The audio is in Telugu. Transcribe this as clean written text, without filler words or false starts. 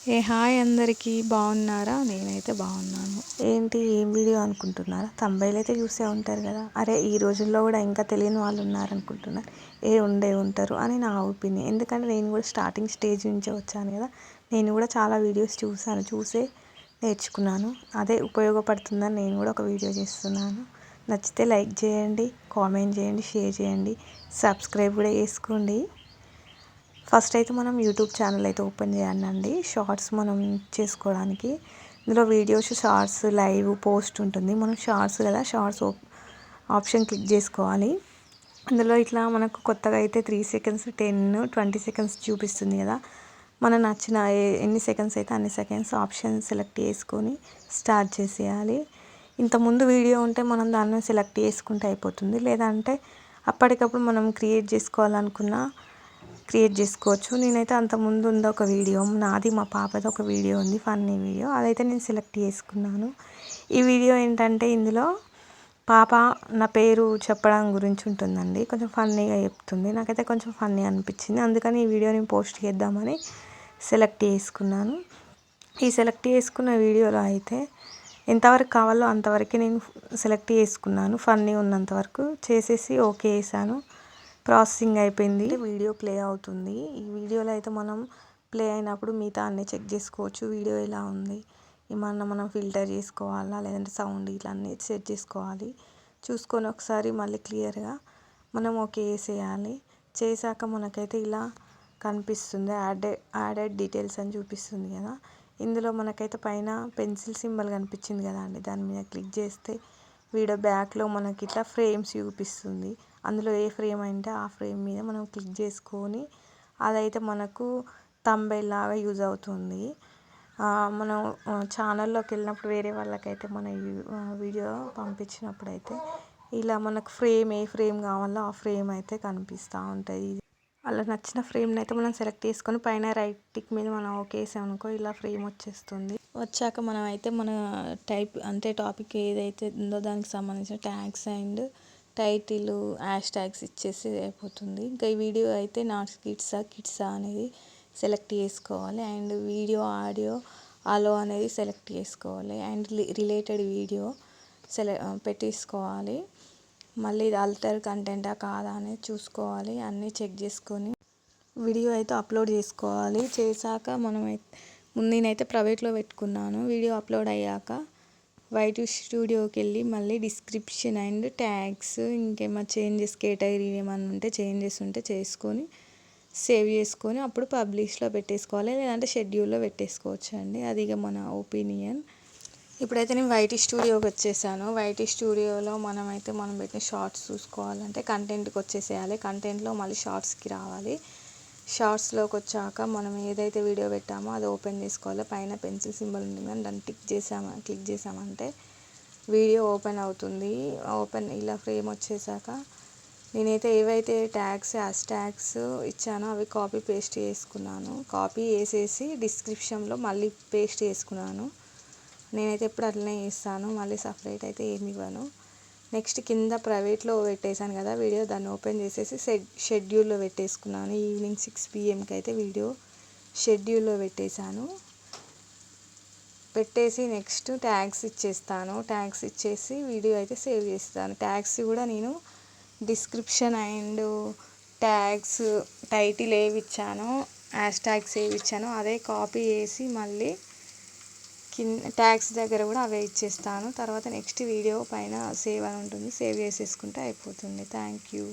హాయ్ అందరికీ బాగున్నారా? నేనైతే బాగున్నాను. ఏంటి ఏం వీడియో అనుకుంటున్నారా? థంబ్నెయిల్ అయితే చూసే ఉంటారు కదా. అరే ఈ రోజుల్లో కూడా ఇంకా తెలియని వాళ్ళు ఉన్నారనుకుంటున్నారు. ఉండే ఉంటారు అని నా ఒపీనియన్. ఎందుకంటే నేను కూడా స్టార్టింగ్ స్టేజ్ నుంచే వచ్చాను కదా. నేను కూడా చాలా వీడియోస్ చూసే నేర్చుకున్నాను. అదే ఉపయోగపడుతుందని నేను కూడా ఒక వీడియో చేస్తున్నాను. నచ్చితే లైక్ చేయండి, కామెంట్ చేయండి, షేర్ చేయండి, సబ్స్క్రైబ్ కూడా చేసుకోండి. ఫస్ట్ అయితే మనం యూట్యూబ్ ఛానల్ అయితే ఓపెన్ చేయాలండి. షార్ట్స్ మనం చేసుకోవడానికి ఇందులో వీడియోస్, షార్ట్స్, లైవ్, పోస్ట్ ఉంటుంది. మనం షార్ట్స్ కదా, షార్ట్స్ ఆప్షన్ క్లిక్ చేసుకోవాలి. అందులో ఇట్లా మనకు కొత్తగా అయితే 3 సెకండ్స్, 10, 20 సెకండ్స్ చూపిస్తుంది కదా. మనం నచ్చిన ఎన్ని సెకండ్స్ అయితే అన్ని సెకండ్స్ ఆప్షన్ సెలెక్ట్ చేసుకొని స్టార్ట్ చేసేయాలి. ఇంతకుముందు వీడియో ఉంటే మనం దాన్ని సెలెక్ట్ చేసుకుంటే అయిపోతుంది. లేదంటే అప్పటికప్పుడు మనం క్రియేట్ చేసుకోవచ్చు. నేనైతే అంతకుముందు ఉంది ఒక వీడియో నాది, మా పాపది ఒక వీడియో ఉంది, ఫన్నీ వీడియో. అదైతే నేను సెలెక్ట్ చేసుకున్నాను. ఈ వీడియో ఏంటంటే ఇందులో పాప నా పేరు చెప్పడం గురించి ఉంటుందండి. కొంచెం ఫన్నీగా చెప్తుంది. నాకైతే కొంచెం ఫన్నీ అనిపించింది. అందుకని ఈ వీడియోని పోస్ట్ చేద్దామని సెలెక్ట్ చేసుకున్నాను. ఈ సెలెక్ట్ చేసుకున్న వీడియోలో అయితే ఎంతవరకు కావాలో అంతవరకు నేను సెలెక్ట్ చేసుకున్నాను. ఫన్నీ ఉన్నంత వరకు చేసేసి ఓకే వేసాను. ప్రాసెసింగ్ అయిపోయింది. వీడియో ప్లే అవుతుంది. ఈ వీడియోలో అయితే మనం ప్లే అయినప్పుడు మిగతా అన్నీ చెక్ చేసుకోవచ్చు. వీడియో ఎలా ఉంది, ఏమన్నా మనం ఫిల్టర్ చేసుకోవాలా, లేదంటే సౌండ్ ఇట్లా అన్నీ సెట్ చేసుకోవాలి. చూసుకొని ఒకసారి మళ్ళీ క్లియర్గా మనం ఓకే వేసేయాలి. చేశాక మనకైతే ఇలా కనిపిస్తుంది. యాడెడ్ డీటెయిల్స్ అని చూపిస్తుంది కదా. ఇందులో మనకైతే పైన పెన్సిల్ సింబల్ కనిపించింది కదా అండి, దాని మీద క్లిక్ చేస్తే వీడియో బ్యాక్లో మనకి ఇట్లా ఫ్రేమ్స్ చూపిస్తుంది. అందులో ఏ ఫ్రేమ్ అంటే ఆ ఫ్రేమ్ మీద మనం క్లిక్ చేసుకొని అదైతే మనకు థంబ్నెయిల్ లాగా యూజ్ అవుతుంది. మనం ఛానల్లోకి వెళ్ళినప్పుడు వేరే వాళ్ళకైతే మన వీడియో పంపించినప్పుడు అయితే ఇలా మనకు ఏ ఫ్రేమ్ కావాలో ఆ ఫ్రేమ్ అయితే కనిపిస్తూ ఉంటుంది. అలా నచ్చిన ఫ్రేమ్ని అయితే మనం సెలెక్ట్ చేసుకొని పైన రైట్ టిక్ మీద మనం ఓకే వేసామనుకో ఇలా ఫ్రేమ్ వచ్చేస్తుంది. వచ్చాక మనం అయితే మన టాపిక్ ఏదైతే ఉందో దానికి సంబంధించిన tags and title, hash tags ఇచ్చేసి అయిపోతుంది. ఇంకా ఈ వీడియో అయితే నాట్ కిడ్సా అనేది సెలెక్ట్ చేసుకోవాలి. అండ్ వీడియో, ఆడియో అలో అనేది సెలెక్ట్ చేసుకోవాలి. అండ్ రిలేటెడ్ వీడియో పెట్టేసుకోవాలి. మళ్ళీ ఇది ఆల్టర్ కంటెంటా కాదా అనేది చూసుకోవాలి. అన్నీ చెక్ చేసుకొని వీడియో అయితే అప్లోడ్ చేసుకోవాలి. చేశాక నేనైతే ప్రైవేట్లో పెట్టుకున్నాను. వీడియో అప్లోడ్ అయ్యాక వైట్ స్టూడియోకి వెళ్ళి మళ్ళీ డిస్క్రిప్షన్ అండ్ ట్యాగ్స్ ఇంకేమైనా చేంజెస్, కేటగిరీ ఏమైనా ఉంటే చేంజెస్ ఉంటే చేసుకొని సేవ్ చేసుకొని అప్పుడు పబ్లిష్లో పెట్టేసుకోవాలి. లేదంటే షెడ్యూల్లో పెట్టేసుకోవచ్చు అండి. అది ఇక మన ఒపీనియన్. ఇప్పుడైతే నేను వైట్ స్టూడియోకి వచ్చేసాను. వైట్ స్టూడియోలో మనం పెట్టిన షార్ట్స్ చూసుకోవాలంటే కంటెంట్కి వచ్చేసేయాలి. కంటెంట్లో మళ్ళీ షార్ట్స్కి రావాలి. షార్ట్స్లోకి వచ్చాక మనం ఏదైతే వీడియో పెట్టామో అది ఓపెన్ చేసుకోవాలి. పైన పెన్సిల్ సింబల్ ఉంటుంది కానీ దాన్ని క్లిక్ చేసామంటే వీడియో ఓపెన్ అవుతుంది. ఇలా ఫ్రేమ్ వచ్చేసాక నేనైతే ఏవైతే హ్యాష్ ట్యాగ్స్ ఇచ్చానో అవి కాపీ పేస్ట్ చేసుకున్నాను. కాపీ వేసేసి డిస్క్రిప్షన్లో మళ్ళీ పేస్ట్ చేసుకున్నాను. నేనైతే ఎప్పుడు అట్లనే చేస్తాను. మళ్ళీ సపరేట్ అయితే ఏమి ఇవ్వను. నెక్స్ట్ కింద ప్రైవేట్లో పెట్టేశాను కదా వీడియో, దాన్ని ఓపెన్ చేసేసి షెడ్యూల్లో పెట్టేసుకున్నాను. ఈవినింగ్ 6 PM అయితే వీడియో షెడ్యూల్లో పెట్టేసి నెక్స్ట్ ట్యాగ్స్ ఇచ్చేస్తాను. ట్యాగ్స్ ఇచ్చేసి వీడియో అయితే సేవ్ చేస్తాను. ట్యాగ్స్ కూడా నేను డిస్క్రిప్షన్ అండ్ ట్యాగ్స్, టైటిల్ ఏవి ఇచ్చానో, హ్యాష్ ట్యాగ్స్ ఏవి ఇచ్చానో అదే కాపీ చేసి మళ్ళీ ట్యాగ్స్ దగ్గర కూడా అవే ఇచ్చేస్తాను. తర్వాత నెక్స్ట్ వీడియో పైన సేవ్ అని ఉంటుంది, సేవ్ చేసేసుకుంటే అయిపోతుంది. Thank you.